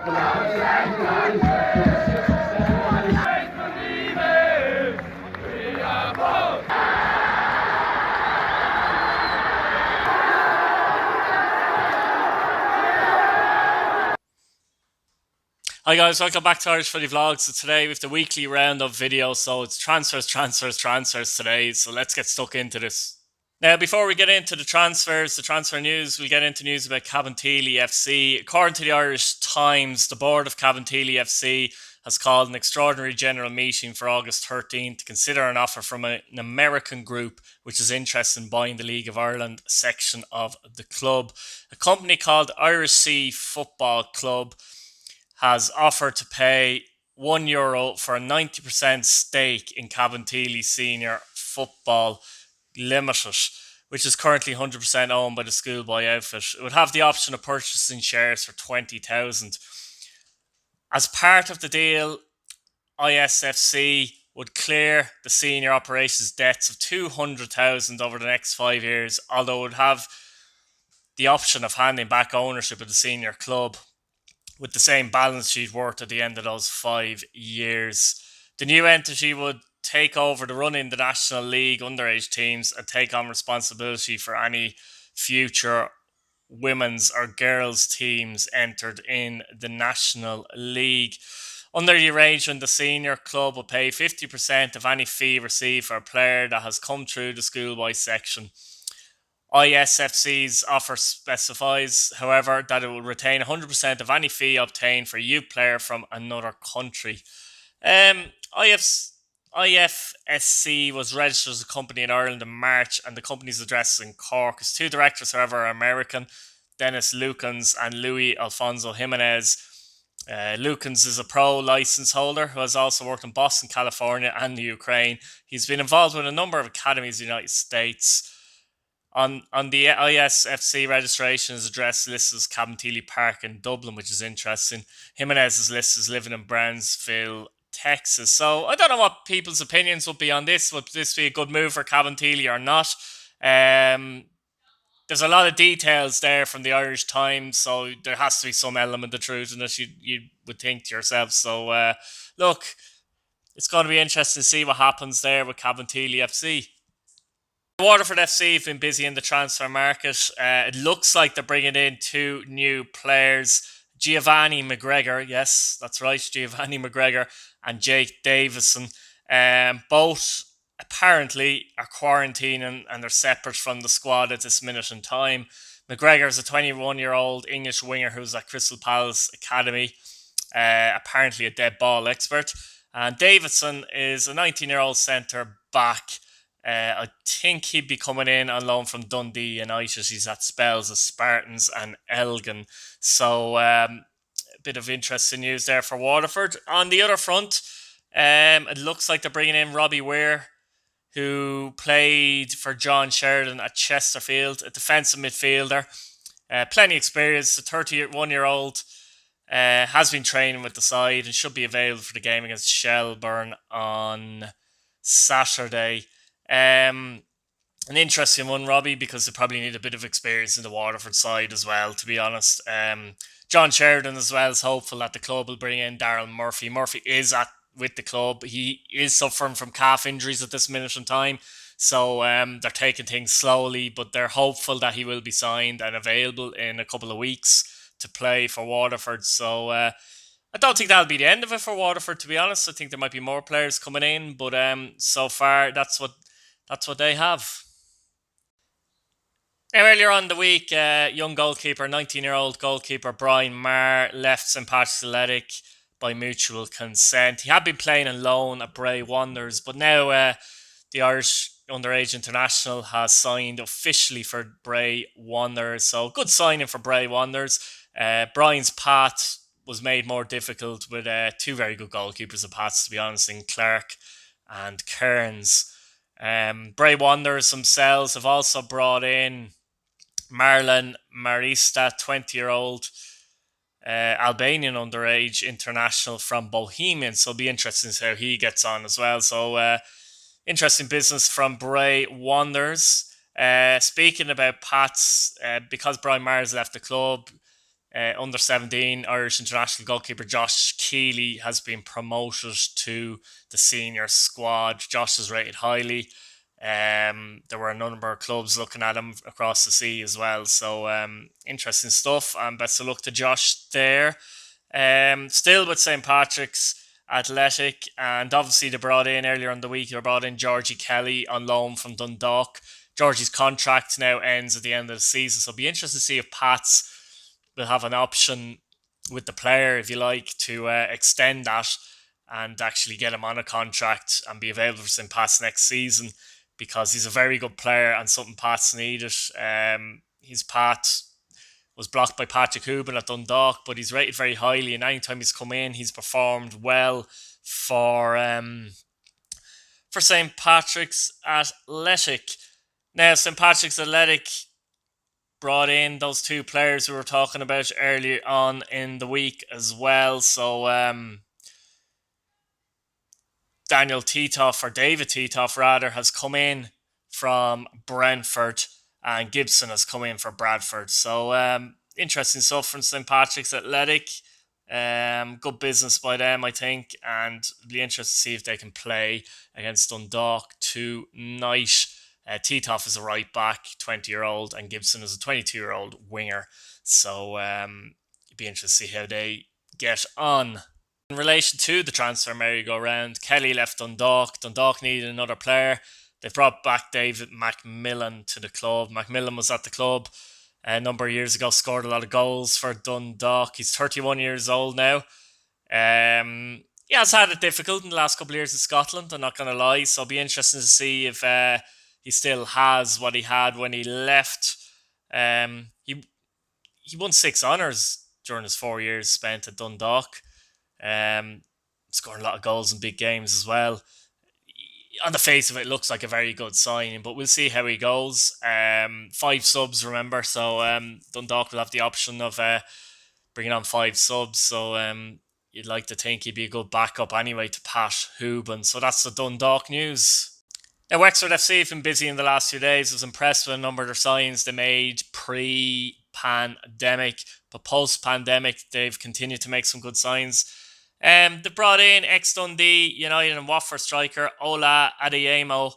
Hi guys, welcome back to Irish Footy Vlogs. So today we have the weekly roundup video, so it's transfers today, so let's get stuck into this. Now, before we get into the transfer news, we'll get into news about Cabinteely FC. According to the Irish Times, the board of Cabinteely FC has called an extraordinary general meeting for August 13th to consider an offer from an American group which is interested in buying the League of Ireland section of the club. A company called Irish Sea Football Club has offered to pay €1 for a 90% stake in Cabinteely Senior Football Limited, which is currently 100% owned by the schoolboy outfit. It would have the option of purchasing shares for $20,000. As part of the deal, ISFC would clear the senior operations debts of $200,000 over the next 5 years, although it would have the option of handing back ownership of the senior club with the same balance sheet worth at the end of those 5 years. The new entity would take over the running the National League underage teams and take on responsibility for any future women's or girls teams entered in the National League. Under the arrangement, the senior club will pay 50% of any fee received for a player that has come through the schoolboy section. ISFC's offer specifies, however, that it will retain 100% of any fee obtained for a youth player from another country. IFSC was registered as a company in Ireland in March, and the company's address is in Cork. Its two directors, however, are American, Dennis Lukens and Luis Alfonso Jimenez. Lukens is a pro license holder who has also worked in Boston, California and the Ukraine. He's been involved with a number of academies in the United States. On the ISFC registration, his address listed as Cabinteely Park in Dublin, which is interesting. Jimenez is listed as living in Brownsville, Texas. So I don't know what people's opinions would be on this. Would this be a good move for Cabinteely or not? There's a lot of details there from the Irish Times, so there has to be some element of truth in it, you would think to yourself. So look, it's going to be interesting to see what happens there with Cabinteely FC. Waterford FC have been busy in the transfer market. It looks like they're bringing in two new players, Giovanni McGregor, yes, that's right, Giovanni McGregor and Jake Davison. Both apparently are quarantining and they're separate from the squad at this minute in time. McGregor is a 21-year-old English winger who's at Crystal Palace Academy, apparently a dead ball expert. And Davison is a 19-year-old centre back. I think he'd be coming in on loan from Dundee United. He's at spells of Spartans and Elgin. So a bit of interesting news there for Waterford. On the other front, it looks like they're bringing in Robbie Weir, who played for John Sheridan at Chesterfield, a defensive midfielder. Plenty of experience, a 31-year-old. Has been training with the side and should be available for the game against Shelburne on Saturday. An interesting one, Robbie, because they probably need a bit of experience in the Waterford side as well, to be honest. John Sheridan as well is hopeful that the club will bring in Daryl Murphy. Murphy is with the club. He is suffering from calf injuries at this minute in time, so they're taking things slowly, but they're hopeful that he will be signed and available in a couple of weeks to play for Waterford. So I don't think that'll be the end of it for Waterford, to be honest. I think there might be more players coming in, but so far that's what they have. Now, earlier on in the week, young goalkeeper, 19-year-old goalkeeper Brian Marr left St.Patrick by mutual consent. He had been playing on loan at Bray Wanderers, but now the Irish underage international has signed officially for Bray Wanderers. So good signing for Bray Wanderers. Brian's path was made more difficult with two very good goalkeepers of paths, to be honest, in Clark and Kearns. Bray Wanderers themselves have also brought in Marlon Marista, 20-year-old Albanian underage international from Bohemian. So it'll be interesting to see how he gets on as well. So interesting business from Bray Wanderers. Speaking about Pats, because Brian Marr's left the club, under 17 Irish international goalkeeper Josh Keeley has been promoted to the senior squad. Josh is rated highly. There were a number of clubs looking at him across the sea as well. So interesting stuff, and best of luck to Josh there. Still with St. Patrick's Athletic, and obviously they brought in earlier in the week, they brought in Georgie Kelly on loan from Dundalk. Georgie's contract now ends at the end of the season, so it'll be interesting to see if Pats will have an option with the player, if you like, to extend that and actually get him on a contract and be available for St. Pat's next season, because he's a very good player and something Pats needed. His Pat was blocked by Patrick Hooban at Dundalk, but he's rated very highly, and anytime he's come in, he's performed well for St. Patrick's Athletic. Now, St. Patrick's Athletic brought in those two players we were talking about earlier on in the week as well. So David Titoff rather, has come in from Brentford, and Gibson has come in for Bradford. So interesting stuff from St. Patrick's Athletic. Good business by them, I think, and it'll be interesting to see if they can play against Dundalk tonight. Titoff is a right back, 20-year-old, and Gibson is a 22-year-old winger. So it'd be interesting to see how they get on. In relation to the transfer merry-go-round, Kelly left Dundalk. Dundalk needed another player. They brought back David McMillan to the club. McMillan was at the club a number of years ago, scored a lot of goals for Dundalk. He's 31 years old now. He has had it difficult in the last couple of years in Scotland, I'm not going to lie. So it'll be interesting to see if he still has what he had when he left. He won 6 honours during his 4 years spent at Dundalk. Scoring a lot of goals in big games as well. On the face of it, looks like a very good signing, but we'll see how he goes. 5 subs, remember, so Dundalk will have the option of bringing on 5 subs, so you'd like to think he'd be a good backup anyway to Pat Hooban. So that's the Dundalk news. Now, Wexford FC have been busy in the last few days. I was impressed with a number of their signs they made pre-pandemic, but post-pandemic they've continued to make some good signs. They brought in ex-Dundee United and Watford striker Ola Adeyemo.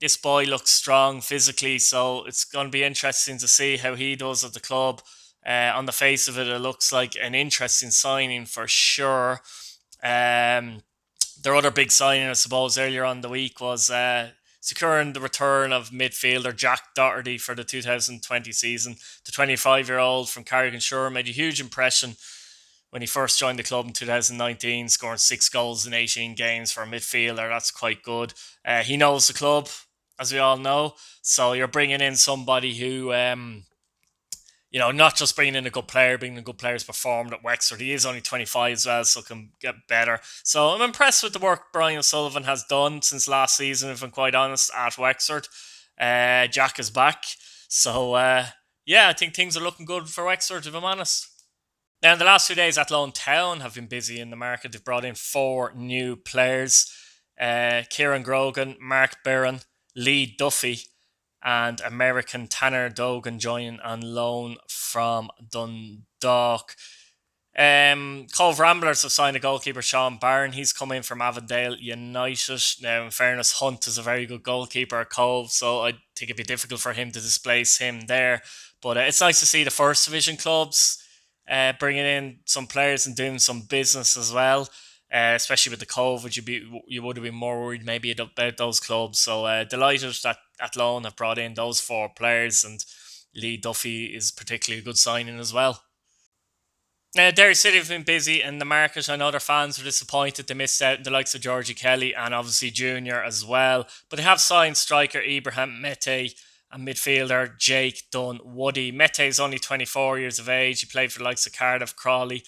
This boy looks strong physically, so it's going to be interesting to see how he does at the club. On the face of it, it looks like an interesting signing for sure. Their other big signing, I suppose, earlier on the week was securing the return of midfielder Jack Doherty for the 2020 season. The 25-year-old from Carrick-on-Shore made a huge impression when he first joined the club in 2019, scoring 6 goals in 18 games for a midfielder. That's quite good. He knows the club, as we all know. So you're bringing in somebody who, not just bringing in a good player, bringing in good players performed at Wexford. He is only 25 as well, so can get better. So I'm impressed with the work Brian O'Sullivan has done since last season, if I'm quite honest, at Wexford. Jack is back. So, I think things are looking good for Wexford, if I'm honest. Now, in the last 2 days, Athlone Town have been busy in the market. They've brought in 4 new players. Kieran Grogan, Mark Barron, Lee Duffy, and American Tanner Dogan joining on loan from Dundalk. Cove Ramblers have signed a goalkeeper, Sean Byrne. He's come in from Avondale United. Now, in fairness, Hunt is a very good goalkeeper at Cove, so I think it'd be difficult for him to displace him there. But it's nice to see the first division clubs bringing in some players and doing some business as well, especially with the COVID. You would have been more worried maybe about those clubs. So delighted that Athlone have brought in those 4 players, and Lee Duffy is particularly a good signing as well. Derry City have been busy in the market. I know their fans were disappointed they missed out on the likes of Georgie Kelly and obviously Junior as well, but they have signed striker Ibrahim Mete and midfielder Jake Dunwoody. Mete is only 24 years of age. He played for the likes of Cardiff, Crawley.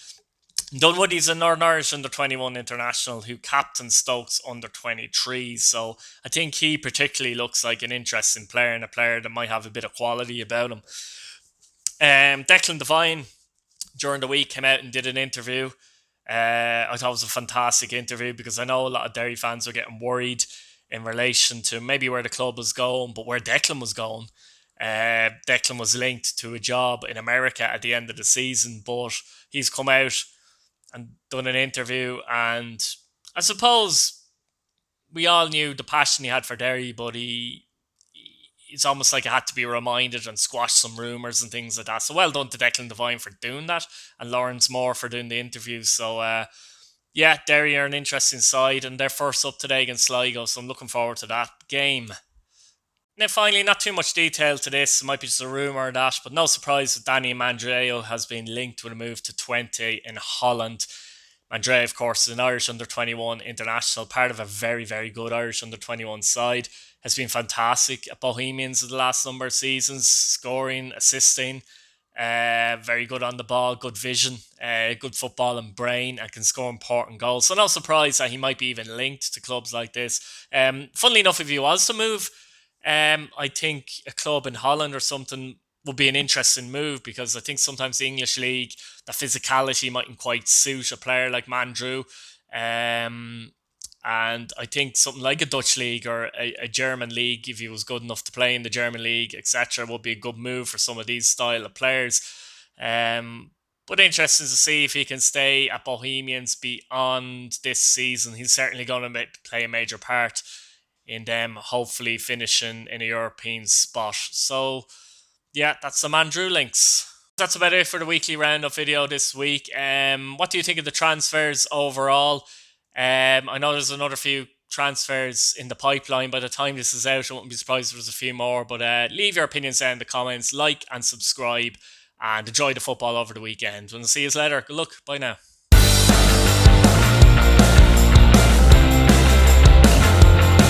Dunwoody is a Northern Irish under-21 international who captains Stokes under-23. So I think he particularly looks like an interesting player and a player that might have a bit of quality about him. Declan Devine during the week came out and did an interview. I thought it was a fantastic interview because I know a lot of Derry fans are getting worried in relation to maybe where the club was going, but where Declan was going. Declan was linked to a job in America at the end of the season, but he's come out and done an interview, and I suppose we all knew the passion he had for Derry, but it's almost like it had to be reminded and squash some rumours and things like that. So well done to Declan Devine for doing that, and Lawrence Moore for doing the interviews. So yeah, Derry are an interesting side, and they're first up today against Sligo, so I'm looking forward to that game. Now, finally, not too much detail to this. It might be just a rumour or that, but no surprise that Danny Mandreo has been linked with a move to 20 in Holland. Mandreo, of course, is an Irish under-21 international, part of a very, very good Irish under-21 side. Has been fantastic at Bohemians in the last number of seasons, scoring, assisting, very good on the ball, good vision, good football and brain, and can score important goals. So no surprise that he might be even linked to clubs like this. Funnily enough, if he was to move, I think a club in Holland or something would be an interesting move, because I think sometimes the English league, the physicality mightn't quite suit a player like Mandrew. And I think something like a Dutch league or a German league, if he was good enough to play in the German league, etc., would be a good move for some of these style of players. But interesting to see if he can stay at Bohemians beyond this season. He's certainly going to play a major part in them hopefully finishing in a European spot. So yeah, that's some Andrew links. That's about it for the weekly roundup video this week. What do you think of the transfers overall? I know there's another few transfers in the pipeline. By the time this is out, I wouldn't be surprised if there's a few more. But leave your opinions down in the comments, like and subscribe, and enjoy the football over the weekend. We'll see you later. Good luck. Bye now.